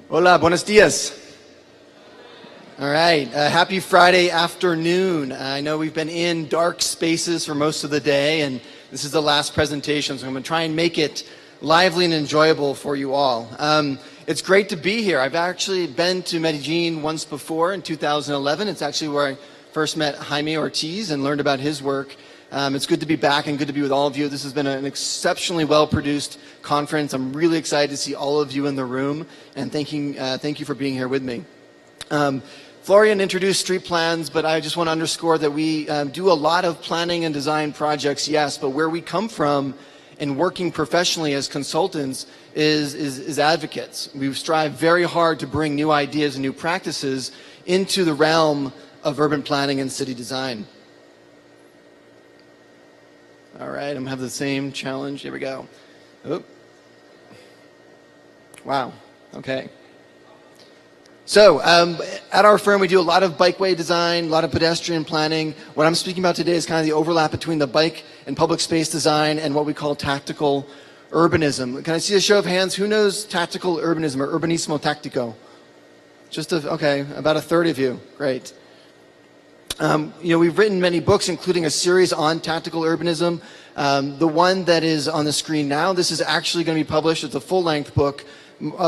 Hola, buenos dias. All right, happy Friday afternoon. I know we've been in dark spaces for most of the day, and this is the last presentation, so I'm going to try and make it lively and enjoyable for you all. It's great to be here. I've actually been to Medellin once before in 2011. It's actually where I first met Jaime Ortiz and learned about his work. It's good to be back and good to be with all of you. This has been an exceptionally well-produced conference. I'm really excited to see all of you in the room, and thank you for being here with me. Florian introduced street plans, but I just want to underscore that we do a lot of planning and design projects, yes, but where we come from in working professionally as consultants is advocates. We strive very hard to bring new ideas and new practices into the realm of urban planning and city design. All right, I'm going to have the same challenge. Here we go. Oop. Wow, okay. So, at our firm, we do a lot of bikeway design, a lot of pedestrian planning. What I'm speaking about today is kind of the overlap between the bike and public space design and what we call tactical urbanism. Can I see a show of hands? Who knows tactical urbanism or urbanismo táctico? Okay, about a third of you. Great. We've written many books, including a series on tactical urbanism. The one that is on the screen now, this is actually going to be published. It's a full-length book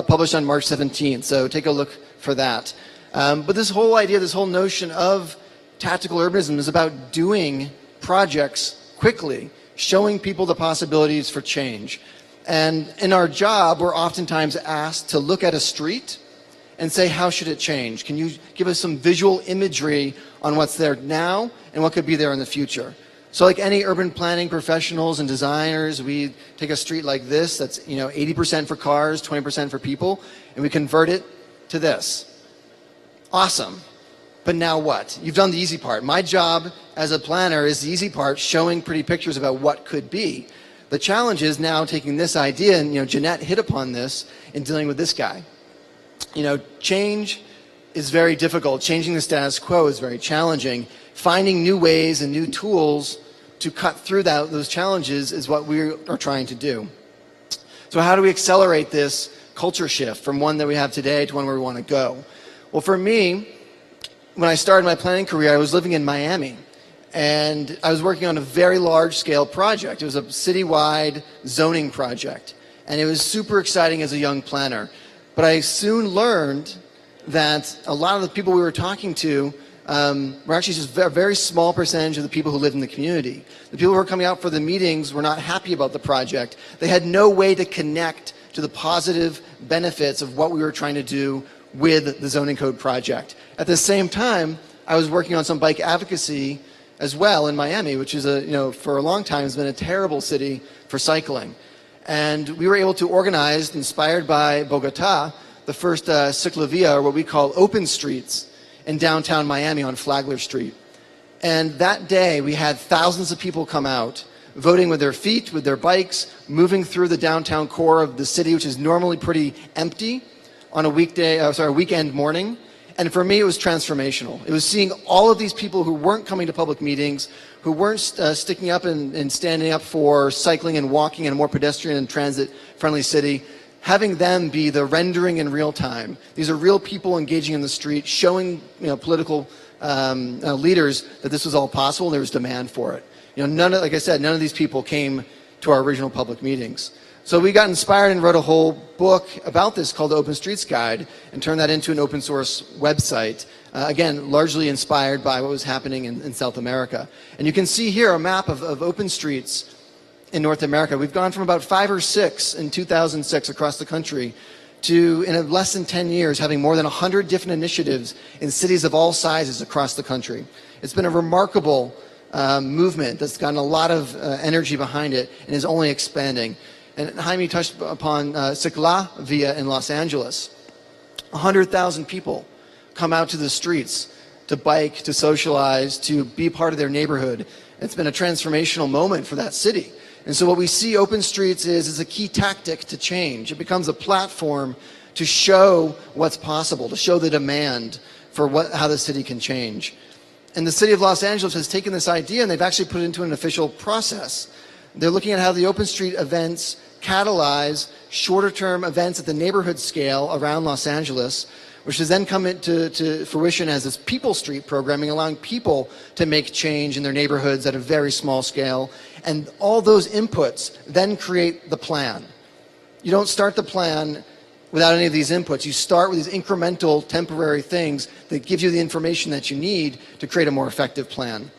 published on March 17th, so take a look for that. But this whole idea, this whole notion of tactical urbanism is about doing projects quickly, showing people the possibilities for change. And in our job, we're oftentimes asked to look at a street and say, how should it change? Can you give us some visual imagery on what's there now and what could be there in the future? So like any urban planning professionals and designers, we take a street like this that's 80% for cars, 20% for people, and we convert it to this. Awesome. But now what? You've done the easy part. My job as a planner is the easy part, showing pretty pictures about what could be. The challenge is now taking this idea, and Jeanette hit upon this in dealing with this guy. Change is very difficult. Changing the status quo is very challenging. Finding new ways and new tools to cut through those challenges is what we are trying to do. So how do we accelerate this culture shift from one that we have today to one where we want to go? Well, for me, when I started my planning career, I was living in Miami, and I was working on a very large-scale project. It was a citywide zoning project, and it was super exciting as a young planner. But I soon learned that a lot of the people we were talking to were actually just a very small percentage of the people who lived in the community. The people who were coming out for the meetings were not happy about the project. They had no way to connect to the positive benefits of what we were trying to do with the zoning code project. At the same time, I was working on some bike advocacy as well in Miami, which is for a long time has been a terrible city for cycling. And we were able to organize, inspired by Bogota, the first ciclovia, or what we call open streets, in downtown Miami on Flagler Street. And that day, we had thousands of people come out, voting with their feet, with their bikes, moving through the downtown core of the city, which is normally pretty empty, on a weekend morning. And for me, it was transformational. It was seeing all of these people who weren't coming to public meetings, who weren't sticking up and standing up for cycling and walking in a more pedestrian and transit-friendly city, having them be the rendering in real time. These are real people engaging in the street, showing political leaders that this was all possible and there was demand for it. Like I said, none of these people came to our original public meetings. So we got inspired and wrote a whole book about this called the Open Streets Guide and turned that into an open source website, again, largely inspired by what was happening in South America. And you can see here a map of open streets in North America. We've gone from about 5 or 6 in 2006 across the country to, in less than 10 years, having more than 100 different initiatives in cities of all sizes across the country. It's been a remarkable movement that's gotten a lot of energy behind it and is only expanding. And Jaime touched upon Ciclavia in Los Angeles. 100,000 people come out to the streets to bike, to socialize, to be part of their neighborhood. It's been a transformational moment for that city. And so what we see open streets is a key tactic to change. It becomes a platform to show what's possible, to show the demand for how the city can change. And the city of Los Angeles has taken this idea and they've actually put it into an official process. They're looking at how the open street events catalyze shorter-term events at the neighborhood scale around Los Angeles, which has then come into fruition as this People Street programming, allowing people to make change in their neighborhoods at a very small scale. And all those inputs then create the plan. You don't start the plan without any of these inputs. You start with these incremental, temporary things that give you the information that you need to create a more effective plan.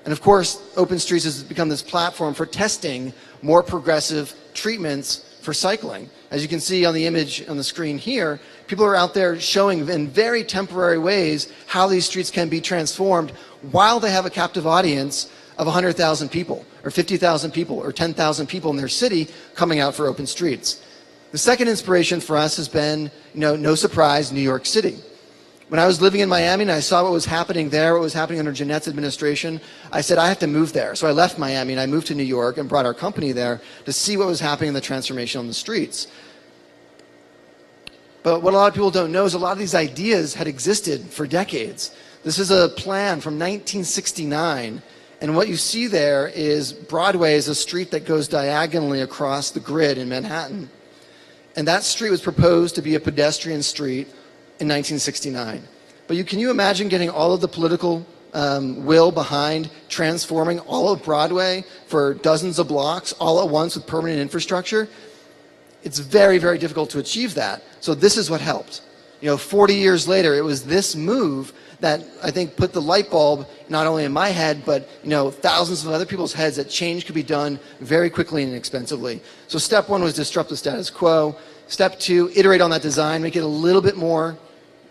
And of course, Open Streets has become this platform for testing more progressive treatments for cycling. As you can see on the image on the screen here, people are out there showing in very temporary ways how these streets can be transformed while they have a captive audience of 100,000 people, or 50,000 people, or 10,000 people in their city coming out for Open Streets. The second inspiration for us has been, no surprise, New York City. When I was living in Miami and I saw what was happening there, what was happening under Jeanette's administration, I said, I have to move there. So I left Miami and I moved to New York and brought our company there to see what was happening in the transformation on the streets. But what a lot of people don't know is a lot of these ideas had existed for decades. This is a plan from 1969. And what you see there is Broadway is a street that goes diagonally across the grid in Manhattan. And that street was proposed to be a pedestrian street in 1969. But can you imagine getting all of the political will behind transforming all of Broadway for dozens of blocks all at once with permanent infrastructure? It's very, very difficult to achieve that. So this is what helped. 40 years later, it was this move that I think put the light bulb not only in my head, but thousands of other people's heads that change could be done very quickly and inexpensively. So step one was disrupt the status quo. Step two, iterate on that design, make it a little bit more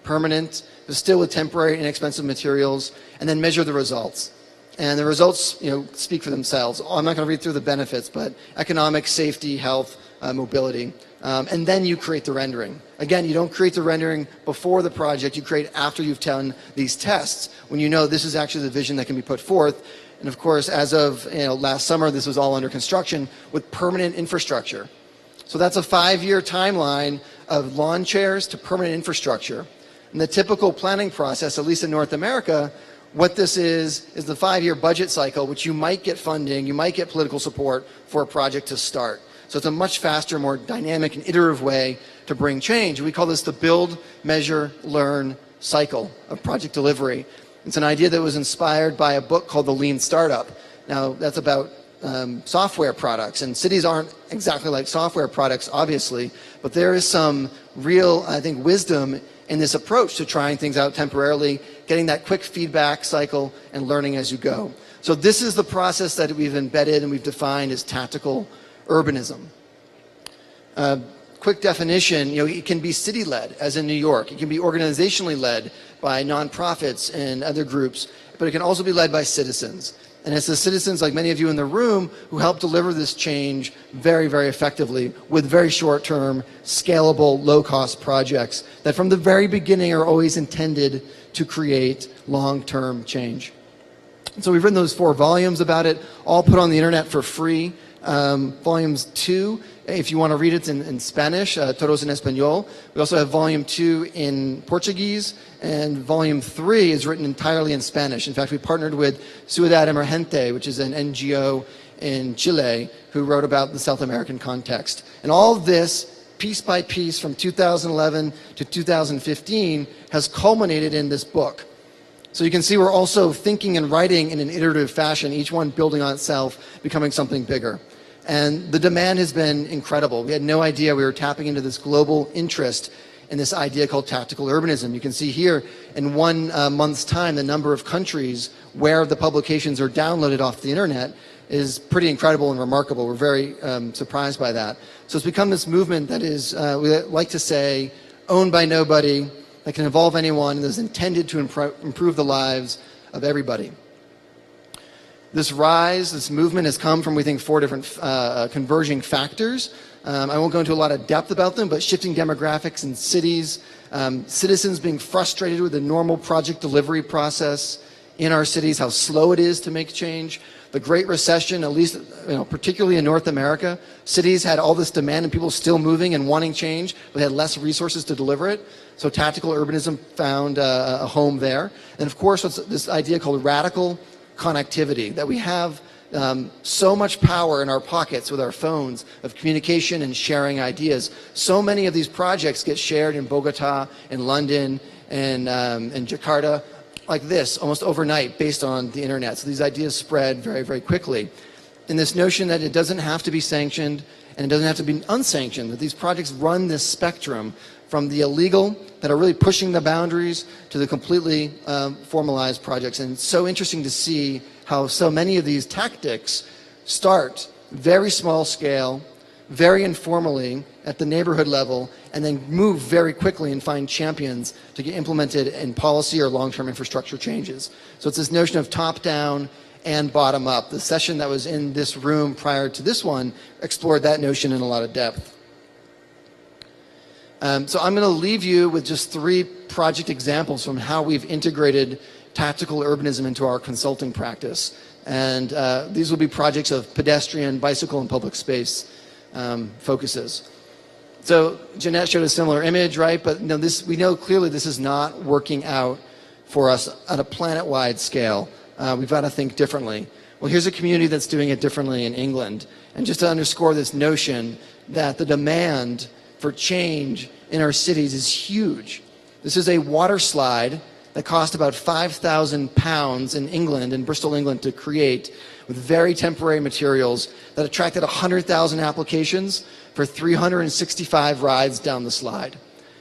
permanent, but still with temporary, inexpensive materials, and then measure the results. And the results, speak for themselves. I'm not going to read through the benefits, but economic, safety, health, mobility. And then you create the rendering. Again, you don't create the rendering before the project, you create after you've done these tests, when you know this is actually the vision that can be put forth. And of course, as of last summer, this was all under construction with permanent infrastructure. So that's a 5-year timeline of lawn chairs to permanent infrastructure. And the typical planning process, at least in North America, what this is the 5-year budget cycle, which you might get funding, you might get political support for a project to start. So it's a much faster, more dynamic and iterative way to bring change. We call this the build, measure, learn cycle of project delivery. It's an idea that was inspired by a book called The Lean Startup. Now, that's about software products, and cities aren't exactly like software products, obviously, but there is some real, I think, wisdom in this approach to trying things out temporarily, getting that quick feedback cycle, and learning as you go. So this is the process that we've embedded and we've defined as tactical urbanism. Quick definition, it can be city-led, as in New York. It can be organizationally led by nonprofits and other groups, but it can also be led by citizens. And it's the citizens, like many of you in the room, who help deliver this change very, very effectively with very short-term, scalable, low-cost projects that from the very beginning are always intended to create long-term change. And so we've written those 4 volumes about it, all put on the internet for free. Volumes 2, if you want to read it in Spanish, todos en español. We also have volume 2 in Portuguese, and volume 3 is written entirely in Spanish. In fact, we partnered with Ciudad Emergente, which is an NGO in Chile, who wrote about the South American context. And all of this, piece by piece, from 2011 to 2015, has culminated in this book. So you can see we're also thinking and writing in an iterative fashion, each one building on itself, becoming something bigger. And the demand has been incredible. We had no idea we were tapping into this global interest in this idea called tactical urbanism. You can see here in 1 month's time, the number of countries where the publications are downloaded off the internet is pretty incredible and remarkable. We're very surprised by that. So it's become this movement that is, we like to say, owned by nobody, that can involve anyone, and is intended to improve the lives of everybody. This rise, this movement has come from, we think, 4 different converging factors. I won't go into a lot of depth about them, but shifting demographics in cities, citizens being frustrated with the normal project delivery process in our cities, how slow it is to make change. The Great Recession, at least particularly in North America, cities had all this demand and people still moving and wanting change, but they had less resources to deliver it. So tactical urbanism found a home there. And of course, what's this idea called radical connectivity, that we have So much power in our pockets with our phones of communication and sharing ideas. So many of these projects get shared in Bogota, in London, and Jakarta, like this, almost overnight, based on the internet. So these ideas spread very, very quickly. And this notion that it doesn't have to be sanctioned and it doesn't have to be unsanctioned, that these projects run this spectrum from the illegal that are really pushing the boundaries to the completely formalized projects. And it's so interesting to see how so many of these tactics start very small scale, very informally at the neighborhood level, and then move very quickly and find champions to get implemented in policy or long-term infrastructure changes. So it's this notion of top-down and bottom-up. The session that was in this room prior to this one explored that notion in a lot of depth. So I'm going to leave you with just 3 project examples from how we've integrated tactical urbanism into our consulting practice. And these will be projects of pedestrian, bicycle, and public space focuses. So Jeanette showed a similar image, right? But no, we know clearly this is not working out for us at a planet-wide scale. We've got to think differently. Well, here's a community that's doing it differently in England. And just to underscore this notion that the demand for change in our cities is huge. This is a water slide that cost about £5,000 in England, in Bristol, England, to create, with very temporary materials that attracted 100,000 applications for 365 rides down the slide.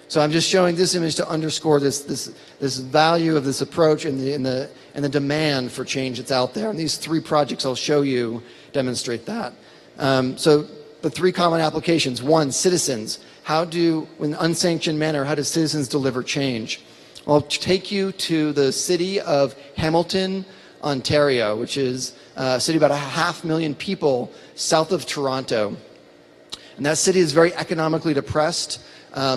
So I'm just showing this image to underscore this value of this approach and the demand for change that's out there. And these 3 projects I'll show you demonstrate that. So the 3 common applications. 1, citizens. In an unsanctioned manner, how do citizens deliver change? I'll take you to the city of Hamilton, Ontario, which is a city about 500,000 people south of Toronto. And that city is very economically depressed.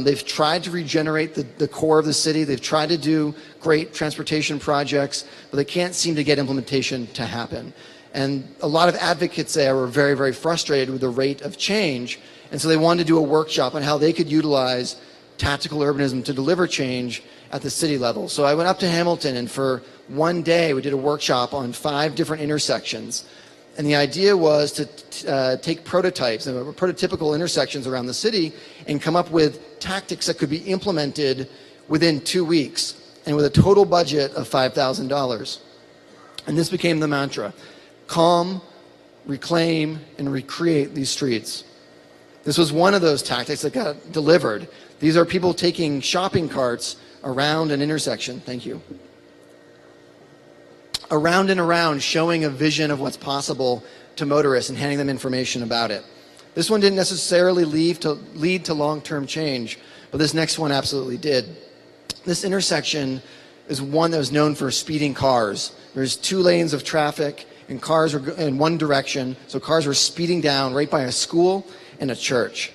They've tried to regenerate the core of the city. They've tried to do great transportation projects, but they can't seem to get implementation to happen. And a lot of advocates there were very, very frustrated with the rate of change. And so they wanted to do a workshop on how they could utilize tactical urbanism to deliver change at the city level. So I went up to Hamilton, and for one day we did a workshop on 5 different intersections. And the idea was to take prototypes, prototypical intersections around the city, and come up with tactics that could be implemented within 2 weeks, and with a total budget of $5,000. And this became the mantra: calm, reclaim, and recreate these streets. This was one of those tactics that got delivered. These are people taking shopping carts around an intersection. Thank you. Around and around, showing a vision of what's possible to motorists and handing them information about it. This one didn't necessarily lead to long-term change, but this next one absolutely did. This intersection is one that was known for speeding cars. There's 2 lanes of traffic, and cars were in one direction, so cars were speeding down right by a school and a church.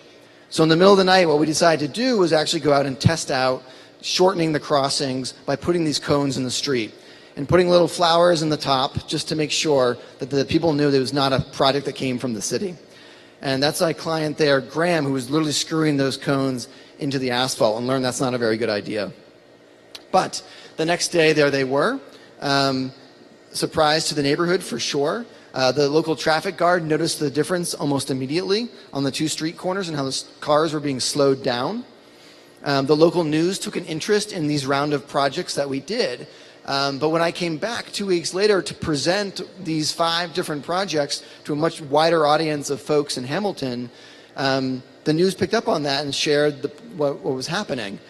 So in the middle of the night, what we decided to do was actually go out and test out shortening the crossings by putting these cones in the street and putting little flowers in the top, just to make sure that the people knew that it was not a project that came from the city. And that's my client there, Graham, who was literally screwing those cones into the asphalt, and learned that's not a very good idea. But the next day, there they were. Surprise to the neighborhood, for sure. The local traffic guard noticed the difference almost immediately on the 2 street corners and how the cars were being slowed down. The local news took an interest in these round of projects that we did. But when I came back 2 weeks later to present these 5 different projects to a much wider audience of folks in Hamilton, the news picked up on that and shared what was happening.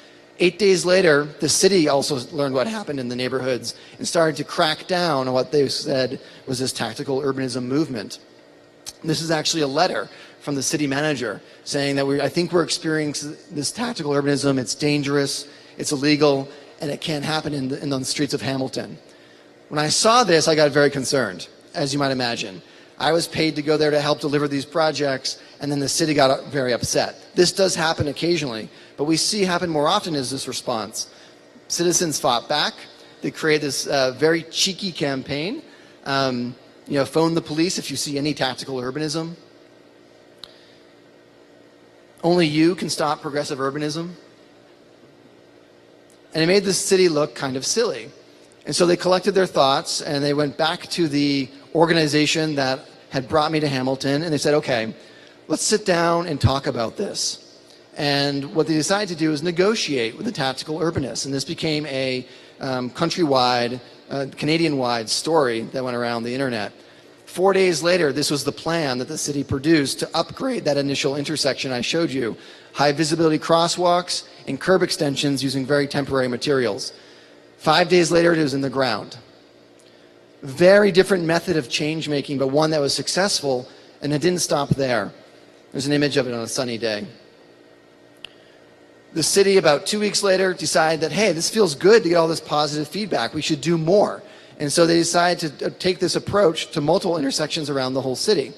8 days later, the city also learned what happened in the neighborhoods and started to crack down on what they said was this tactical urbanism movement. This is actually a letter from the city manager saying that I think we're experiencing this tactical urbanism. It's dangerous, it's illegal, and it can't happen in the streets of Hamilton. When I saw this, I got very concerned, as you might imagine. I was paid to go there to help deliver these projects, and then the city got very upset. This does happen occasionally, but we see happen more often is this response. Citizens fought back. They created this very cheeky campaign. Phone the police if you see any tactical urbanism. Only you can stop progressive urbanism. And it made the city look kind of silly. And so they collected their thoughts and they went back to the organization that had brought me to Hamilton, and they said, okay, let's sit down and talk about this. And what they decided to do is negotiate with the tactical urbanists, and this became a countrywide, Canadian-wide story that went around the internet. 4 days later, this was the plan that the city produced to upgrade that initial intersection I showed you. High visibility crosswalks and curb extensions using very temporary materials. 5 days later, it was in the ground. Very different method of change making, but one that was successful, and it didn't stop there. There's an image of it on a sunny day. The city, about 2 weeks later, decided that, hey, this feels good to get all this positive feedback. We should do more. And so they decided to take this approach to multiple intersections around the whole city.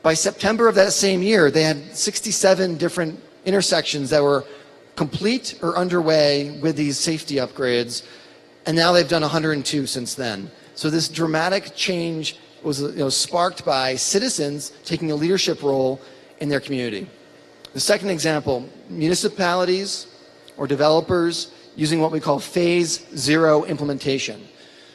By September of that same year, they had 67 different intersections that were complete or underway with these safety upgrades. And now they've done 102 since then. So this dramatic change was sparked by citizens taking a leadership role in their community. The second example, municipalities or developers using what we call phase zero implementation.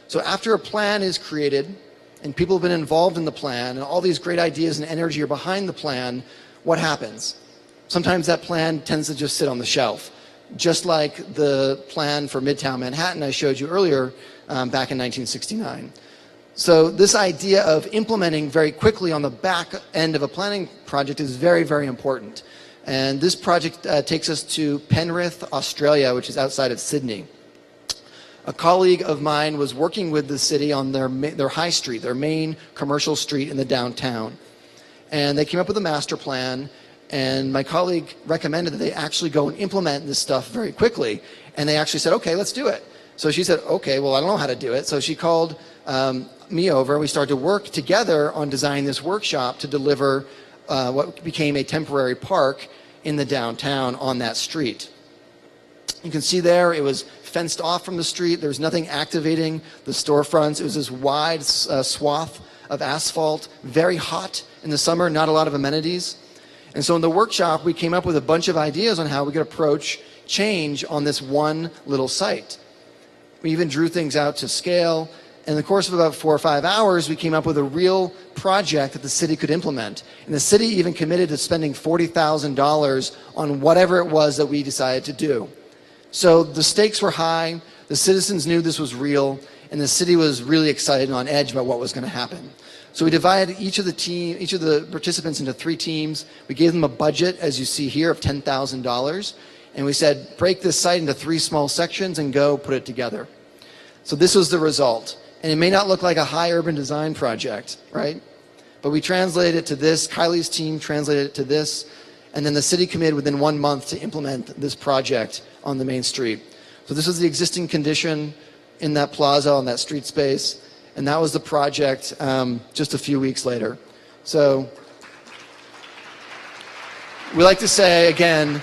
So after a plan is created and people have been involved in the plan and all these great ideas and energy are behind the plan, what happens? Sometimes that plan tends to just sit on the shelf, just like the plan for Midtown Manhattan I showed you earlier back in 1969. So this idea of implementing very quickly on the back end of a planning project is very, very important. And this project takes us to Penrith, Australia, which is outside of Sydney. A colleague of mine was working with the city on their high street, their main commercial street in the downtown. And they came up with a master plan, and my colleague recommended that they actually go and implement this stuff very quickly. And they actually said, okay, let's do it. So she said, okay, well, I don't know how to do it. So she called me over, and we started to work together on designing this workshop to deliver what became a temporary park in the downtown on that street. You can see there, it was fenced off from the street. There was nothing activating the storefronts. It was this wide swath of asphalt, very hot in the summer, not a lot of amenities. And so in the workshop, we came up with a bunch of ideas on how we could approach change on this one little site. We even drew things out to scale. In the course of about 4 or 5 hours, we came up with a real project that the city could implement. And the city even committed to spending $40,000 on whatever it was that we decided to do. So the stakes were high, the citizens knew this was real, and the city was really excited and on edge about what was going to happen. So we divided each of the participants into 3 teams. We gave them a budget, as you see here, of $10,000. And we said, break this site into 3 small sections and go put it together. So this was the result. And it may not look like a high urban design project, right? But we translated it to this, Kylie's team translated it to this, and then the city committed within 1 month to implement this project on the main street. So this was the existing condition in that plaza, on that street space, and that was the project just a few weeks later. So we like to say, again,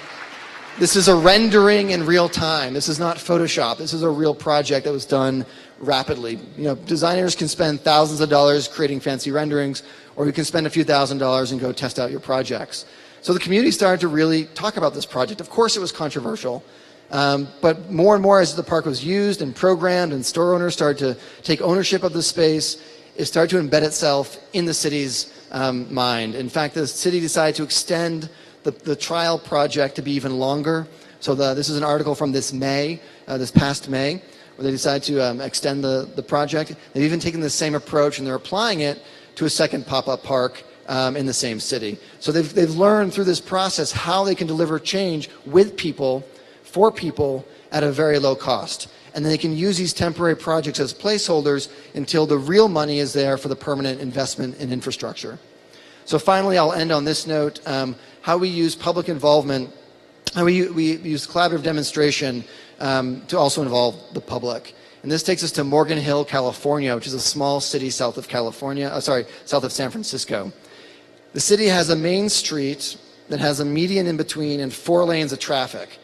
this is a rendering in real time. This is not Photoshop. This is a real project that was done rapidly. Designers can spend thousands of dollars creating fancy renderings, or you can spend a few $1,000s and go test out your projects. So the community started to really talk about this project. Of course it was controversial, but more and more as the park was used and programmed and store owners started to take ownership of the space, it started to embed itself in the city's mind. In fact, the city decided to extend the trial project to be even longer. So this is an article from this past May, where they decided to extend the project. They've even taken the same approach, and they're applying it to a second pop-up park in the same city. So they've learned through this process how they can deliver change with people, for people, at a very low cost. And then they can use these temporary projects as placeholders until the real money is there for the permanent investment in infrastructure. So finally, I'll end on this note, how we use public involvement, how we use collaborative demonstration to also involve the public. And this takes us to Morgan Hill, California, which is a small city south of south of San Francisco. The city has a main street that has a median in between and 4 lanes of traffic.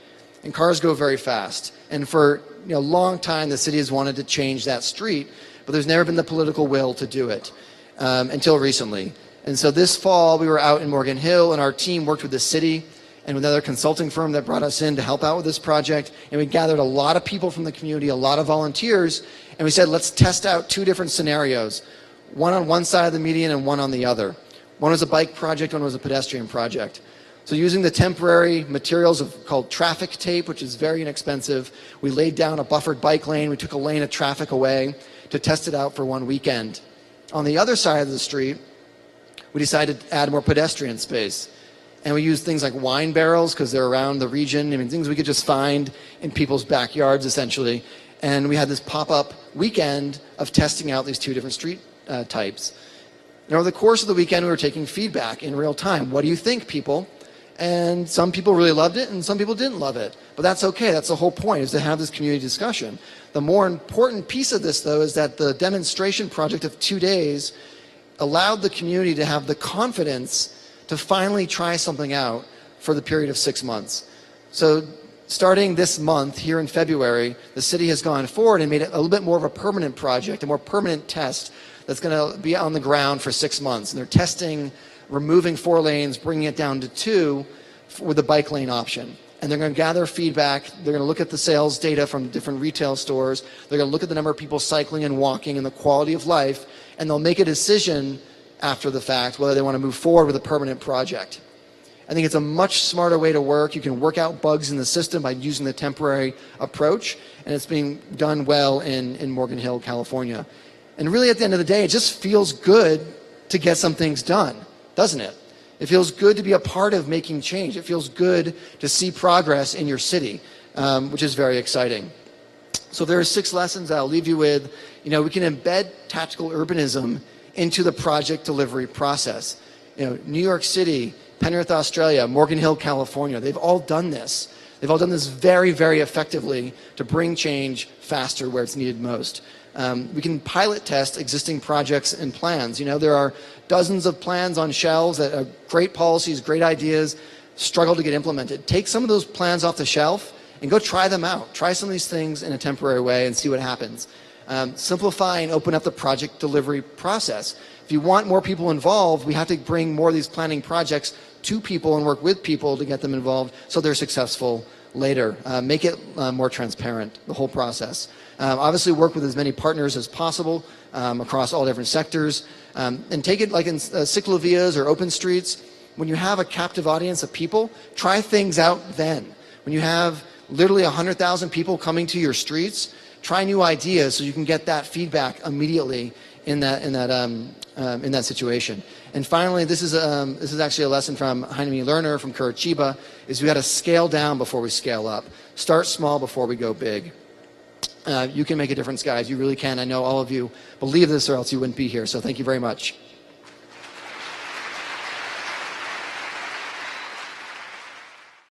And cars go very fast. And for a long time, the city has wanted to change that street, but there's never been the political will to do it until recently. And so this fall, we were out in Morgan Hill, and our team worked with the city and with another consulting firm that brought us in to help out with this project. And we gathered a lot of people from the community, a lot of volunteers, and we said, let's test out 2 different scenarios. one on one side of the median and one on the other. One was a bike project, one was a pedestrian project. So using the temporary materials called traffic tape, which is very inexpensive, we laid down a buffered bike lane. We took a lane of traffic away to test it out for one weekend. On the other side of the street, we decided to add more pedestrian space. And we used things like wine barrels because they're around the region. I mean, things we could just find in people's backyards, essentially. And we had this pop-up weekend of testing out these two different street types. And over the course of the weekend, we were taking feedback in real time. What do you think, people? And some people really loved it, and some people didn't love it. But that's okay. That's the whole point, is to have this community discussion. The more important piece of this, though, is that the demonstration project of 2 days allowed the community to have the confidence to finally try something out for the period of 6 months. So starting this month, here in February, the city has gone forward and made it a little bit more of a permanent project, a more permanent test that's going to be on the ground for 6 months. And they're testing removing 4 lanes, bringing it down to 2 with the bike lane option. And they're going to gather feedback. They're going to look at the sales data from different retail stores. They're going to look at the number of people cycling and walking and the quality of life. And they'll make a decision after the fact whether they want to move forward with a permanent project. I think it's a much smarter way to work. You can work out bugs in the system by using the temporary approach. And it's being done well in Morgan Hill, California. And really, at the end of the day, it just feels good to get some things done, doesn't it? It feels good to be a part of making change. It feels good to see progress in your city, which is very exciting. So there are 6 lessons I'll leave you with. You know, we can embed tactical urbanism into the project delivery process. You know, New York City, Penrith, Australia, Morgan Hill, California, they've all done this. They've all done this very, very effectively to bring change faster where it's needed most. We can pilot test existing projects and plans. You know, there are dozens of plans on shelves that are great policies, great ideas, struggle to get implemented. Take some of those plans off the shelf and go try them out. Try some of these things in a temporary way and see what happens. Simplify and open up the project delivery process. If you want more people involved, we have to bring more of these planning projects to people and work with people to get them involved so they're successful later. Make it more transparent, the whole process. Obviously work with as many partners as possible across all different sectors. And take it like in ciclovias or open streets. When you have a captive audience of people, try things out then. When you have literally 100,000 people coming to your streets, try new ideas so you can get that feedback immediately in that situation. And finally, this is actually a lesson from Jaime Lerner from Curitiba, is we got to scale down before we scale up. Start small before we go big. You can make a difference, guys. You really can. I know all of you believe this, or else you wouldn't be here. So thank you very much.